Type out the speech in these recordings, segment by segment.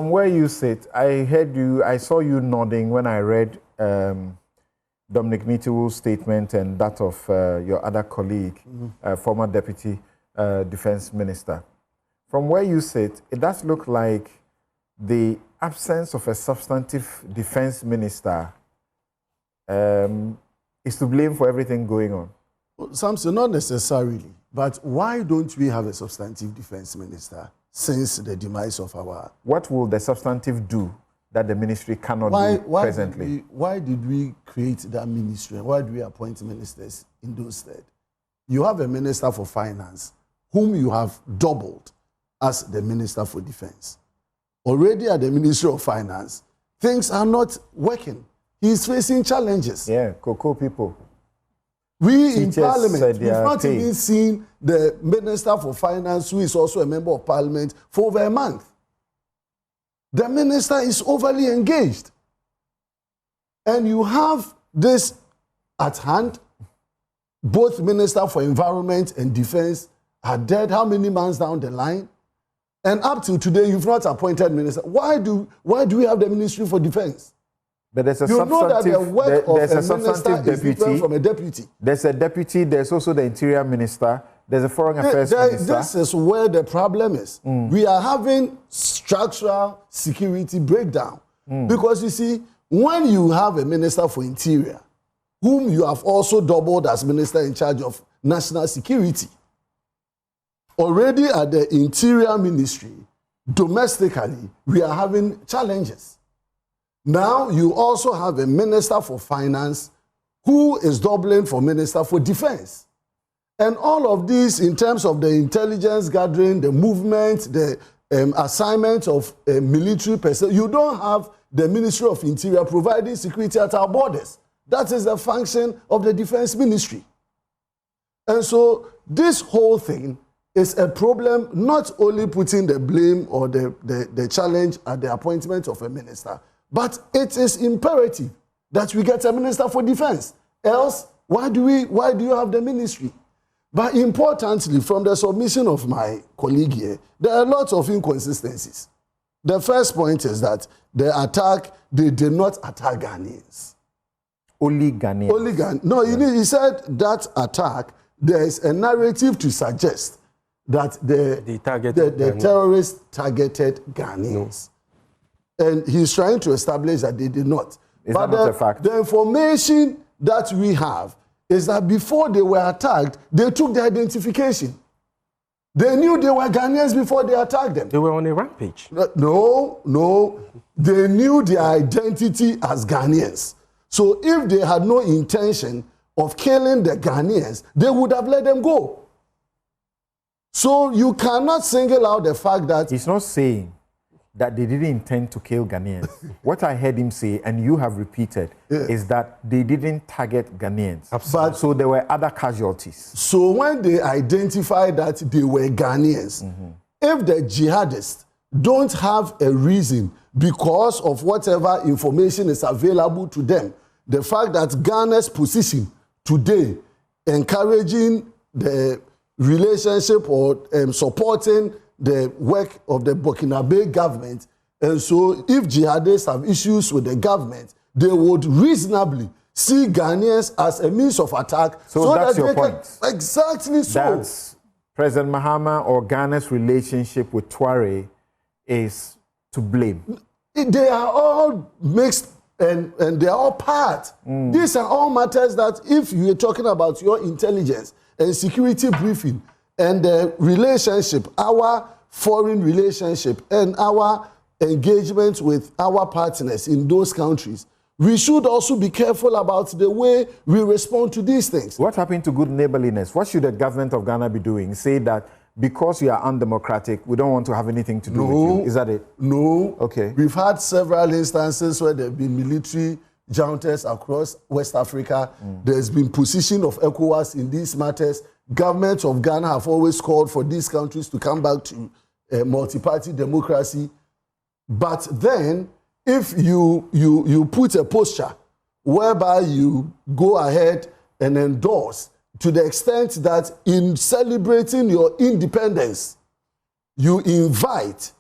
From where you sit, I saw you nodding when I read Dominic Nitiwu's statement and that of your other colleague, former Deputy Defense Minister. From where you sit, it does look like the absence of a substantive defense minister is to blame for everything going on. Well, Samson, not necessarily, but why don't we have a substantive defense minister since the demise of our... What will the substantive do that the ministry cannot do presently? Why did we create that ministry? Why do we appoint ministers in those stead? You have a minister for finance, whom you have doubled as the minister for defense. Already at the Ministry of Finance, things are not working. He's facing challenges. Yeah, cocoa people. We in Parliament, we've not even seen the Minister for Finance, who is also a member of Parliament, for over a month. The minister is overly engaged. And you have this at hand. Both Minister for Environment and Defense are dead. How many months down the line? And up till today, you've not appointed minister. Why do we have the Ministry for Defense? But there's a you know that the work of a minister is different from a deputy. There's a deputy, there's also the Interior Minister, there's a Foreign Affairs Minister. This is where the problem is. We are having structural security breakdown. Because you see, when you have a Minister for Interior, whom you have also doubled as Minister in charge of National Security, already at the Interior Ministry, domestically, we are having challenges. Now, you also have a Minister for Finance who is doubling for Minister for Defense. And all of these, in terms of the intelligence gathering, the movement, the assignment of military personnel, you don't have the Ministry of Interior providing security at our borders. That is the function of the Defense Ministry. And so, this whole thing is a problem, not only putting the blame or the challenge at the appointment of a minister, but it is imperative that we get a Minister for Defense. Else, why do you have the ministry? But importantly, from the submission of my colleague here, there are lots of inconsistencies. The first point is that the attack, they did not attack Ghanaians. Only Ghanaians. Only Ghanaians. No, he said that attack, there is a narrative to suggest that the terrorists targeted Ghanaians. No. And he's trying to establish that they did not. Is that not a fact? The information that we have is that before they were attacked, they took the identification. They knew they were Ghanaians before they attacked them. They were on a rampage. No. They knew their identity as Ghanaians. So if they had no intention of killing the Ghanaians, they would have let them go. So you cannot single out the fact that... He's not saying that they didn't intend to kill Ghanaians. What I heard him say, and you have repeated, is that they didn't target Ghanaians. Absolutely. So there were other casualties. So when they identified that they were Ghanaians, if the jihadists don't have a reason because of whatever information is available to them, the fact that Ghana's position today encouraging the relationship or supporting the work of the Burkina Faso government, and so if jihadists have issues with the government, they would reasonably see Ghanaians as a means of attack. So that's your point. Exactly so. That's President Mahama or Ghana's relationship with Tuareg is to blame. They are all mixed and they are all part. These are all matters that if you are talking about your intelligence and security briefing, and the relationship, our foreign relationship, and our engagement with our partners in those countries, we should also be careful about the way we respond to these things. What happened to good neighborliness? What should the government of Ghana be doing? Say that because you are undemocratic, we don't want to have anything to do with you. Is that it? No. Okay. We've had several instances where there have been military juntas across West Africa. There's been position of ECOWAS in these matters. Governments of Ghana have always called for these countries to come back to multi-party democracy. But then, if you put a posture whereby you go ahead and endorse to the extent that in celebrating your independence, you invite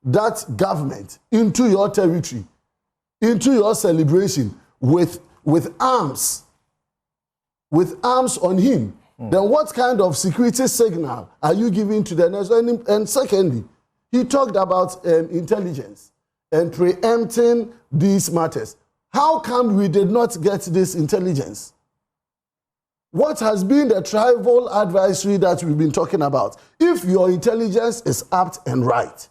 that government into your territory, into your celebration with arms on him, then what kind of security signal are you giving to the next? And secondly, he talked about intelligence and preempting these matters. How come we did not get this intelligence? What has been the tribal advisory that we've been talking about? If your intelligence is apt and right,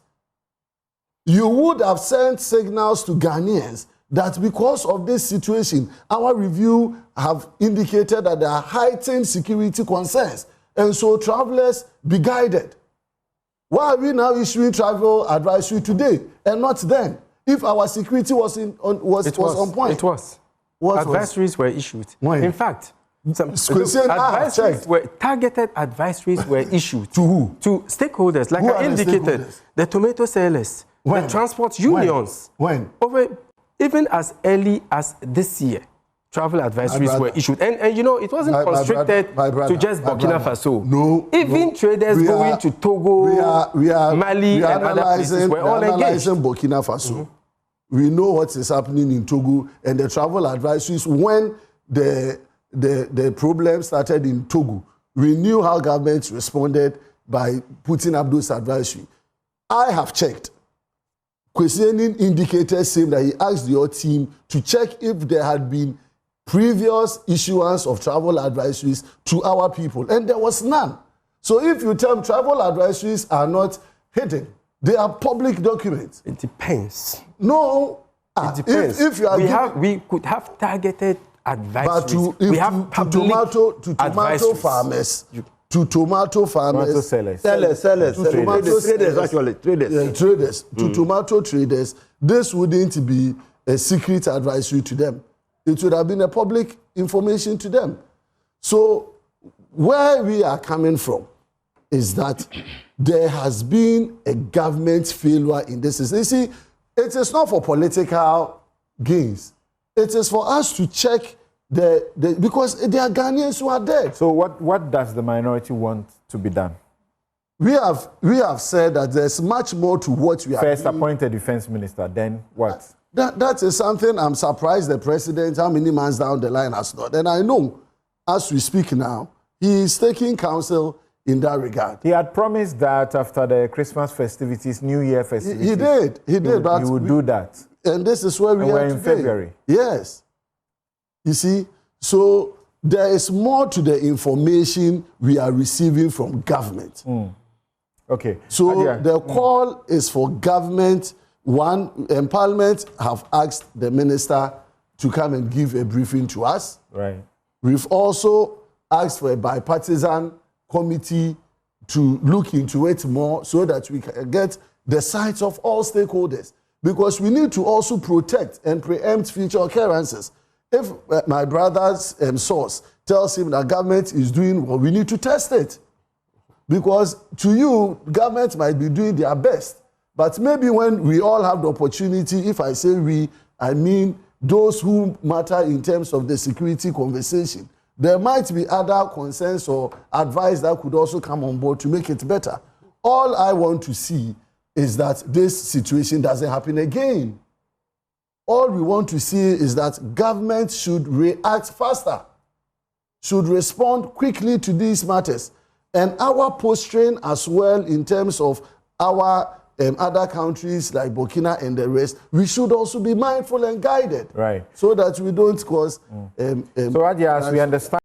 you would have sent signals to Ghanaians that because of this situation, our review have indicated that there are heightened security concerns. And so travelers be guided. Why are we now issuing travel advisory today and not then? If our security was on point. It was. Advisories were issued. When? In fact, advisories were targeted. Advisories were issued to who? To stakeholders, like I indicated, the tomato sellers, the transport unions. When? Even as early as this year, travel advisories were issued, and you know it wasn't constricted to just Burkina Faso. No, even traders going to Togo, Mali, and other places were all engaged. Burkina Faso. We know what is happening in Togo, and the travel advisories when the problem started in Togo, we knew how governments responded by putting up those advisory. I have checked. Questioning indicators saying that he asked your team to check if there had been previous issuance of travel advisories to our people, and there was none. So if you tell me travel advisories are not hidden, they are public documents. It depends. No. It depends. If you are we could have targeted advisories. But we have tomato farmers. To tomato farmers, sellers, traders, to tomato traders, this wouldn't be a secret advisory to them. It would have been a public information to them. So where we are coming from is that there has been a government failure in this. You see, it is not for political gains. It is for us to check because there are Ghanaians who are dead. So what does the minority want to be done? We have said that there's much more to what we are First appoint a defense minister, then what? That is something I'm surprised the president, how many months down the line has not. And I know, as we speak now, he is taking counsel in that regard. He had promised that after the Christmas festivities, New Year festivities. He did. But he would do that. And this is where we are in February. Yes. You see, so there is more to the information we are receiving from government. Okay. So the call is for government. Parliament have asked the minister to come and give a briefing to us. Right. We've also asked for a bipartisan committee to look into it more so that we can get the sides of all stakeholders. Because we need to also protect and preempt future occurrences. If my brother's source tells him that government is doing well, we need to test it. Because to you, government might be doing their best. But maybe when we all have the opportunity, if I say we, I mean those who matter in terms of the security conversation, there might be other concerns or advice that could also come on board to make it better. All I want to see is that this situation doesn't happen again. All we want to see is that government should react faster, should respond quickly to these matters. And our posturing as well in terms of our other countries like Burkina and the rest, we should also be mindful and guided. Right. So that we don't cause... so, Adi, as we understand...